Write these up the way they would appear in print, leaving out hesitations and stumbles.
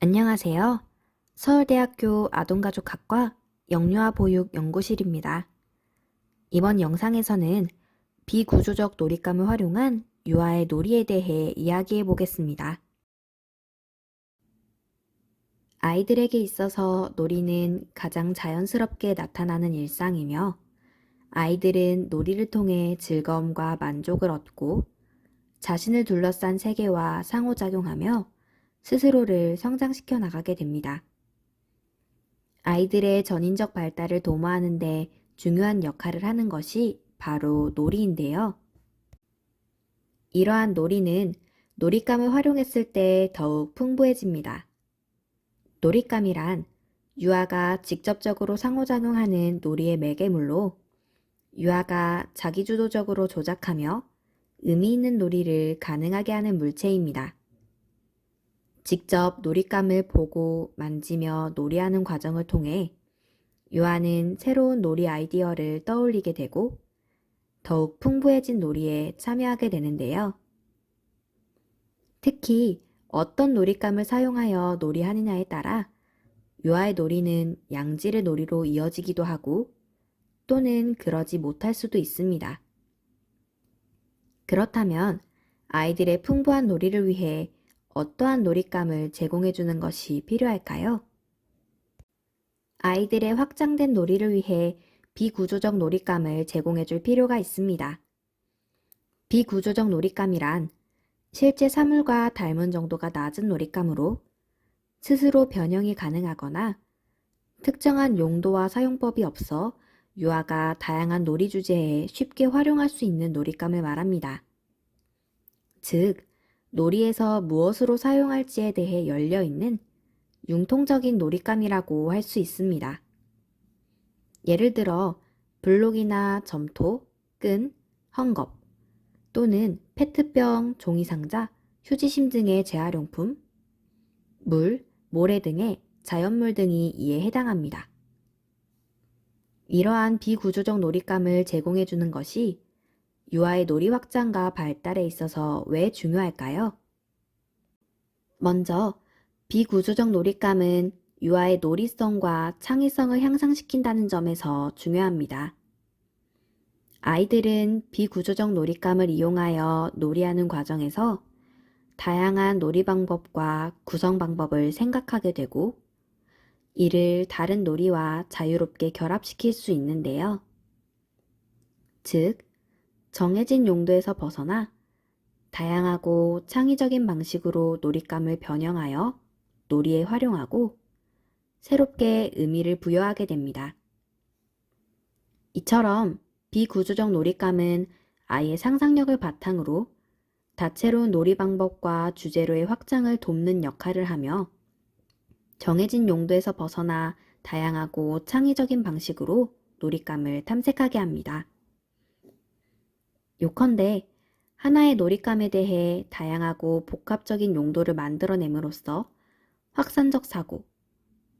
안녕하세요. 서울대학교 아동가족학과 영유아 보육 연구실입니다. 이번 영상에서는 비구조적 놀잇감을 활용한 유아의 놀이에 대해 이야기해 보겠습니다. 아이들에게 있어서 놀이는 가장 자연스럽게 나타나는 일상이며 아이들은 놀이를 통해 즐거움과 만족을 얻고 자신을 둘러싼 세계와 상호작용하며 스스로를 성장시켜 나가게 됩니다. 아이들의 전인적 발달을 도모하는 데 중요한 역할을 하는 것이 바로 놀이인데요. 이러한 놀이는 놀잇감을 활용했을 때 더욱 풍부해집니다. 놀잇감이란 유아가 직접적으로 상호작용하는 놀이의 매개물로 유아가 자기주도적으로 조작하며 의미 있는 놀이를 가능하게 하는 물체입니다. 직접 놀잇감을 보고 만지며 놀이하는 과정을 통해 유아는 새로운 놀이 아이디어를 떠올리게 되고 더욱 풍부해진 놀이에 참여하게 되는데요. 특히 어떤 놀잇감을 사용하여 놀이하느냐에 따라 유아의 놀이는 양질의 놀이로 이어지기도 하고 또는 그러지 못할 수도 있습니다. 그렇다면 아이들의 풍부한 놀이를 위해 어떠한 놀잇감을 제공해 주는 것이 필요할까요? 아이들의 확장된 놀이를 위해 비구조적 놀잇감을 제공해 줄 필요가 있습니다. 비구조적 놀잇감이란 실제 사물과 닮은 정도가 낮은 놀잇감으로 스스로 변형이 가능하거나 특정한 용도와 사용법이 없어 유아가 다양한 놀이 주제에 쉽게 활용할 수 있는 놀잇감을 말합니다. 즉, 놀이에서 무엇으로 사용할지에 대해 열려있는 융통적인 놀잇감이라고 할 수 있습니다. 예를 들어 블록이나 점토, 끈, 헝겊 또는 페트병, 종이상자, 휴지심 등의 재활용품, 물, 모래 등의 자연물 등이 이에 해당합니다. 이러한 비구조적 놀잇감을 제공해주는 것이 유아의 놀이 확장과 발달에 있어서 왜 중요할까요? 먼저 비구조적 놀잇감은 유아의 놀이성과 창의성을 향상시킨다는 점에서 중요합니다. 아이들은 비구조적 놀잇감을 이용하여 놀이하는 과정에서 다양한 놀이 방법과 구성 방법을 생각하게 되고 이를 다른 놀이와 자유롭게 결합시킬 수 있는데요. 즉, 정해진 용도에서 벗어나 다양하고 창의적인 방식으로 놀잇감을 변형하여 놀이에 활용하고 새롭게 의미를 부여하게 됩니다. 이처럼 비구조적 놀잇감은 아이의 상상력을 바탕으로 다채로운 놀이 방법과 주제로의 확장을 돕는 역할을 하며 정해진 용도에서 벗어나 다양하고 창의적인 방식으로 놀잇감을 탐색하게 합니다. 요컨대 하나의 놀잇감에 대해 다양하고 복합적인 용도를 만들어냄으로써 확산적 사고,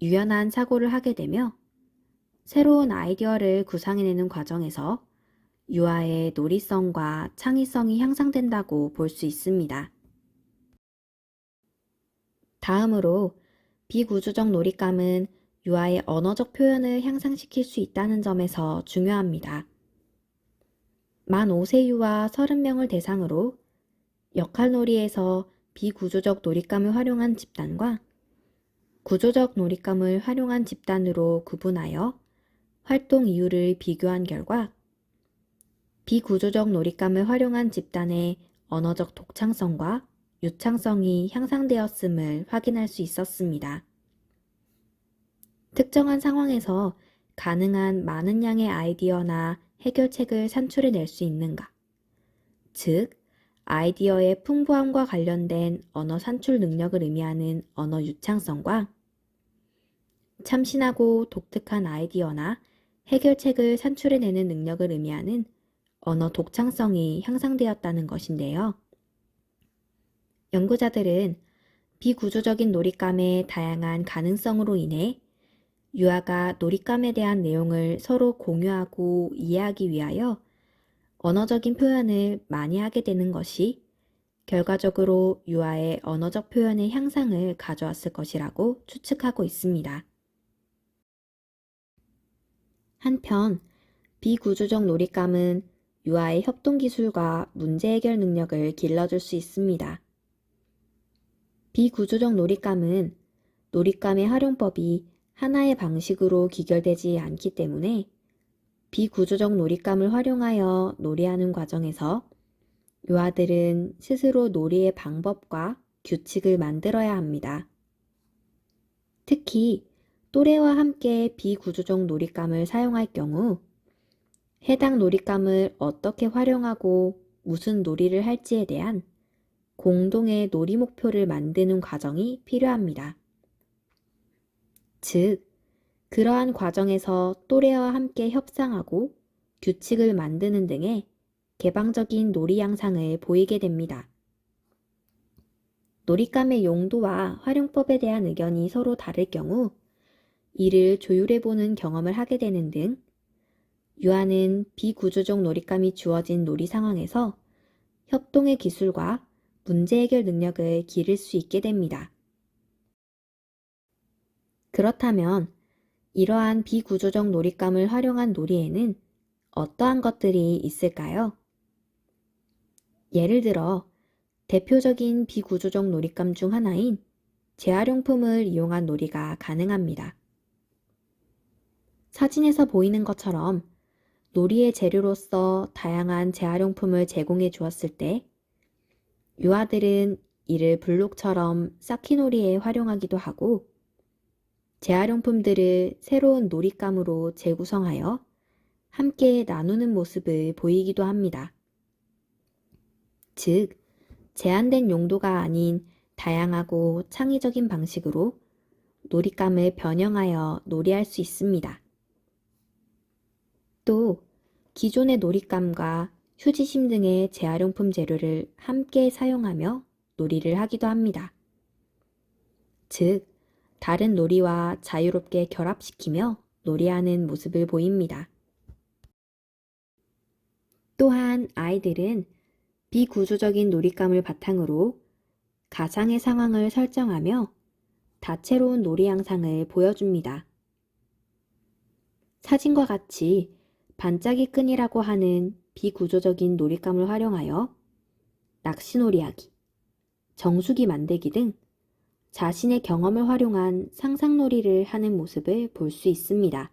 유연한 사고를 하게 되며 새로운 아이디어를 구상해내는 과정에서 유아의 놀이성과 창의성이 향상된다고 볼 수 있습니다. 다음으로 비구조적 놀잇감은 유아의 언어적 표현을 향상시킬 수 있다는 점에서 중요합니다. 만 5세 유아 30명을 대상으로 역할놀이에서 비구조적 놀잇감을 활용한 집단과 구조적 놀잇감을 활용한 집단으로 구분하여 활동 이유를 비교한 결과 비구조적 놀잇감을 활용한 집단의 언어적 독창성과 유창성이 향상되었음을 확인할 수 있었습니다. 특정한 상황에서 가능한 많은 양의 아이디어나 해결책을 산출해낼 수 있는가? 즉, 아이디어의 풍부함과 관련된 언어 산출 능력을 의미하는 언어 유창성과 참신하고 독특한 아이디어나 해결책을 산출해내는 능력을 의미하는 언어 독창성이 향상되었다는 것인데요. 연구자들은 비구조적인 놀잇감의 다양한 가능성으로 인해 유아가 놀잇감에 대한 내용을 서로 공유하고 이해하기 위하여 언어적인 표현을 많이 하게 되는 것이 결과적으로 유아의 언어적 표현의 향상을 가져왔을 것이라고 추측하고 있습니다. 한편 비구조적 놀잇감은 유아의 협동기술과 문제 해결 능력을 길러줄 수 있습니다. 비구조적 놀잇감은 놀잇감의 활용법이 하나의 방식으로 기결되지 않기 때문에 비구조적 놀잇감을 활용하여 놀이하는 과정에서 유아들은 스스로 놀이의 방법과 규칙을 만들어야 합니다. 특히 또래와 함께 비구조적 놀잇감을 사용할 경우 해당 놀잇감을 어떻게 활용하고 무슨 놀이를 할지에 대한 공동의 놀이 목표를 만드는 과정이 필요합니다. 즉, 그러한 과정에서 또래와 함께 협상하고 규칙을 만드는 등의 개방적인 놀이 양상을 보이게 됩니다. 놀잇감의 용도와 활용법에 대한 의견이 서로 다를 경우 이를 조율해보는 경험을 하게 되는 등 유아는 비구조적 놀잇감이 주어진 놀이 상황에서 협동의 기술과 문제 해결 능력을 기를 수 있게 됩니다. 그렇다면 이러한 비구조적 놀잇감을 활용한 놀이에는 어떠한 것들이 있을까요? 예를 들어 대표적인 비구조적 놀잇감 중 하나인 재활용품을 이용한 놀이가 가능합니다. 사진에서 보이는 것처럼 놀이의 재료로서 다양한 재활용품을 제공해 주었을 때 유아들은 이를 블록처럼 쌓기놀이에 활용하기도 하고 재활용품들을 새로운 놀잇감으로 재구성하여 함께 나누는 모습을 보이기도 합니다. 즉, 제한된 용도가 아닌 다양하고 창의적인 방식으로 놀잇감을 변형하여 놀이할 수 있습니다. 또 기존의 놀잇감과 휴지심 등의 재활용품 재료를 함께 사용하며 놀이를 하기도 합니다. 즉, 다른 놀이와 자유롭게 결합시키며 놀이하는 모습을 보입니다. 또한 아이들은 비구조적인 놀잇감을 바탕으로 가상의 상황을 설정하며 다채로운 놀이 양상을 보여줍니다. 사진과 같이 반짝이끈이라고 하는 비구조적인 놀잇감을 활용하여 낚시놀이하기, 정수기 만들기 등 자신의 경험을 활용한 상상놀이를 하는 모습을 볼 수 있습니다.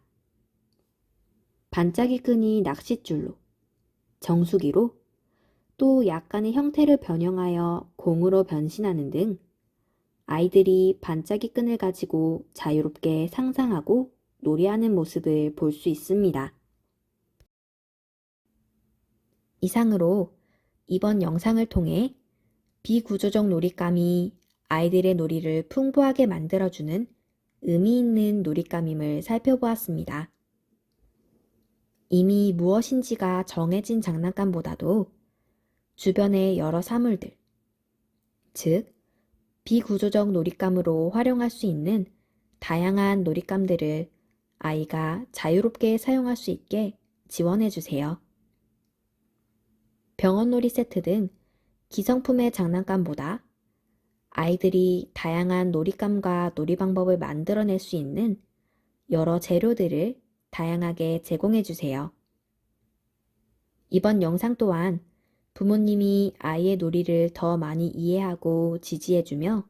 반짝이끈이 낚싯줄로, 정수기로, 또 약간의 형태를 변형하여 공으로 변신하는 등 아이들이 반짝이끈을 가지고 자유롭게 상상하고 놀이하는 모습을 볼 수 있습니다. 이상으로 이번 영상을 통해 비구조적 놀잇감이 아이들의 놀이를 풍부하게 만들어주는 의미 있는 놀잇감임을 살펴보았습니다. 이미 무엇인지가 정해진 장난감보다도 주변의 여러 사물들, 즉 비구조적 놀잇감으로 활용할 수 있는 다양한 놀잇감들을 아이가 자유롭게 사용할 수 있게 지원해 주세요. 병원놀이 세트 등 기성품의 장난감보다 아이들이 다양한 놀잇감과 놀이 방법을 만들어낼 수 있는 여러 재료들을 다양하게 제공해 주세요. 이번 영상 또한 부모님이 아이의 놀이를 더 많이 이해하고 지지해주며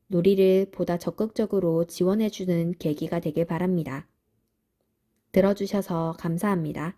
놀이를 보다 적극적으로 지원해주는 계기가 되길 바랍니다. 들어주셔서 감사합니다.